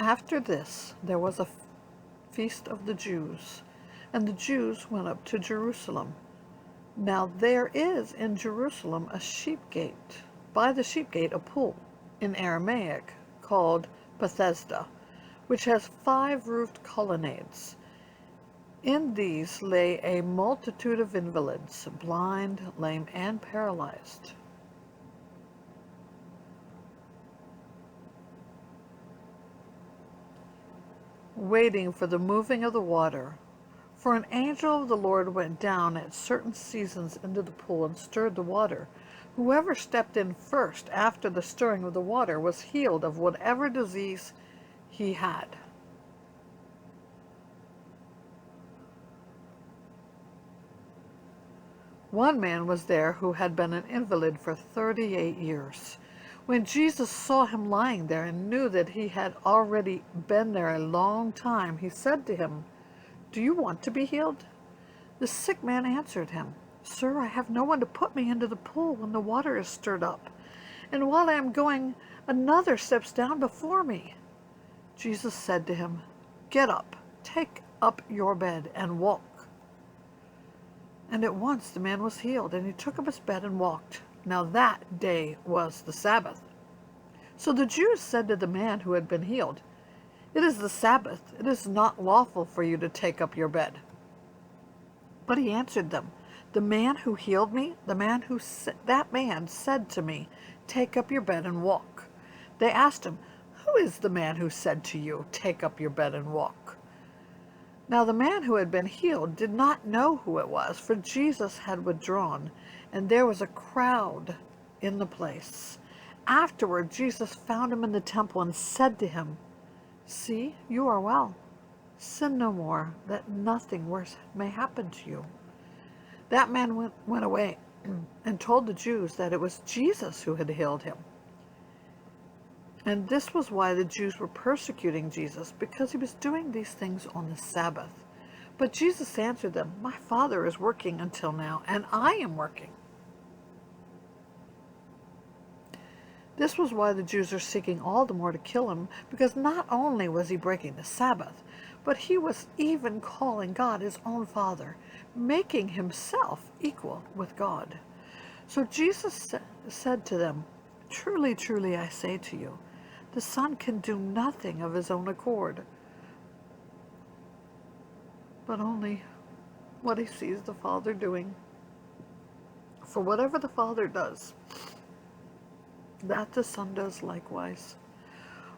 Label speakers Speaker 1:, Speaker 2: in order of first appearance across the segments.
Speaker 1: After this, there was a feast of the Jews, and the Jews went up to Jerusalem. Now there is in Jerusalem a sheep gate, by the sheep gate a pool, in Aramaic called Bethesda, which has 5 roofed colonnades. In these lay a multitude of invalids, blind, lame, and paralyzed. Waiting for the moving of the water. For an angel of the Lord went down at certain seasons into the pool and stirred the water. Whoever stepped in first after the stirring of the water was healed of whatever disease he had. One man was there who had been an invalid for 38 years. When Jesus saw him lying there and knew that he had already been there a long time, he said to him, "Do you want to be healed?" The sick man answered him, "Sir, I have no one to put me into the pool when the water is stirred up, and while I am going, another steps down before me." Jesus said to him, "Get up, take up your bed, and walk." And at once the man was healed, and he took up his bed and walked. Now that day was the Sabbath. So the Jews said to the man who had been healed, "It is the Sabbath. It is not lawful for you to take up your bed." But he answered them, "The man who healed me, that man said to me, 'Take up your bed and walk.'" They asked him, "Who is the man who said to you, 'Take up your bed and walk'?" Now the man who had been healed did not know who it was, for Jesus had withdrawn, and there was a crowd in the place. Afterward, Jesus found him in the temple and said to him, "See, you are well. Sin no more, that nothing worse may happen to you." That man went away and told the Jews that it was Jesus who had healed him. And this was why the Jews were persecuting Jesus, because he was doing these things on the Sabbath. But Jesus answered them, "My Father is working until now, and I am working." This was why the Jews are seeking all the more to kill him, because not only was he breaking the Sabbath, but he was even calling God his own Father, making himself equal with God. So Jesus said to them, "Truly, truly, I say to you, the Son can do nothing of his own accord, but only what he sees the Father doing. For whatever the Father does, that the Son does likewise.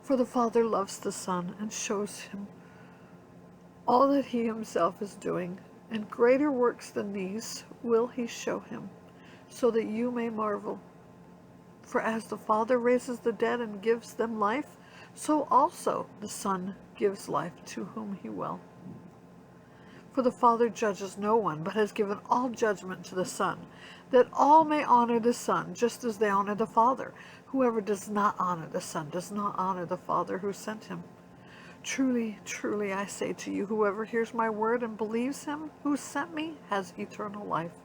Speaker 1: For the Father loves the Son and shows him all that he himself is doing, and greater works than these will he show him, so that you may marvel. For as the Father raises the dead and gives them life, so also the Son gives life to whom he will. For the Father judges no one, but has given all judgment to the Son, that all may honor the Son, just as they honor the Father. Whoever does not honor the Son does not honor the Father who sent him. Truly, truly, I say to you, whoever hears my word and believes him who sent me has eternal life.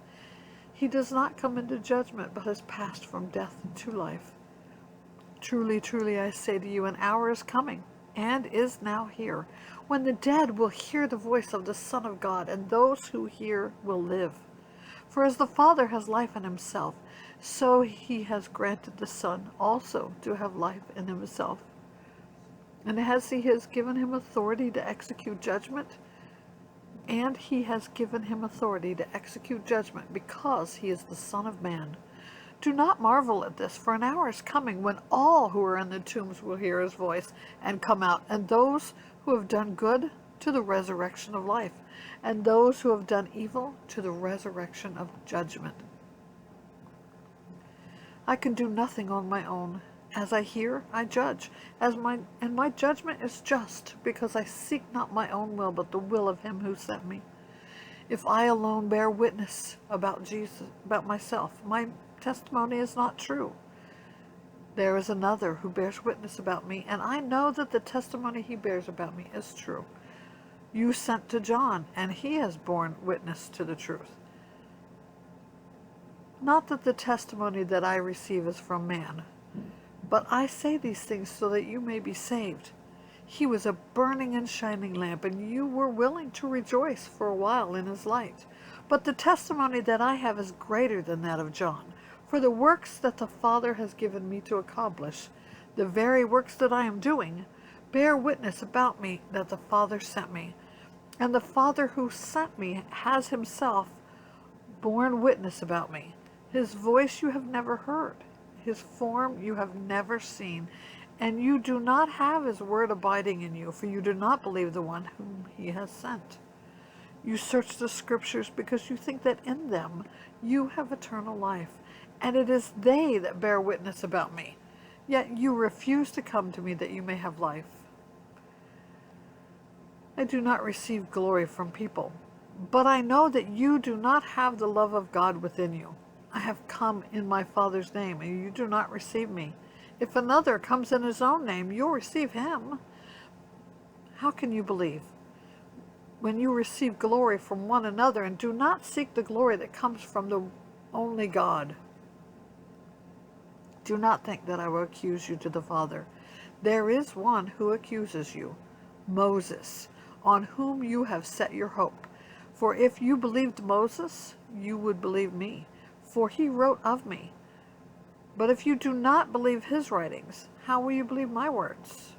Speaker 1: He does not come into judgment, but has passed from death to life. Truly, truly, I say to you, an hour is coming, and is now here, when the dead will hear the voice of the Son of God, and those who hear will live. For as the Father has life in himself, so he has granted the Son also to have life in himself. And as he has given him authority to execute judgment, because he is the Son of Man. Do not marvel at this, for an hour is coming when all who are in the tombs will hear his voice and come out, and those who have done good to the resurrection of life, and those who have done evil to the resurrection of judgment. I can do nothing on my own. As I hear, I judge, and my judgment is just, because I seek not my own will, but the will of him who sent me. If I alone bear witness about myself, my testimony is not true. There is another who bears witness about me, and I know that the testimony he bears about me is true. You sent to John, and he has borne witness to the truth. Not that the testimony that I receive is from man, but I say these things so that you may be saved. He was a burning and shining lamp, and you were willing to rejoice for a while in his light. But the testimony that I have is greater than that of John. For the works that the Father has given me to accomplish, the very works that I am doing, bear witness about me that the Father sent me. And the Father who sent me has himself borne witness about me. His voice you have never heard, his form you have never seen, and you do not have his word abiding in you, for you do not believe the one whom he has sent. You search the Scriptures because you think that in them you have eternal life, and it is they that bear witness about me. Yet you refuse to come to me that you may have life. I do not receive glory from people, but I know that you do not have the love of God within you. I have come in my Father's name, and you do not receive me. If another comes in his own name, you'll receive him. How can you believe when you receive glory from one another and do not seek the glory that comes from the only God? Do not think that I will accuse you to the Father. There is one who accuses you, Moses, on whom you have set your hope. For if you believed Moses, you would believe me, for he wrote of me. But if you do not believe his writings, how will you believe my words?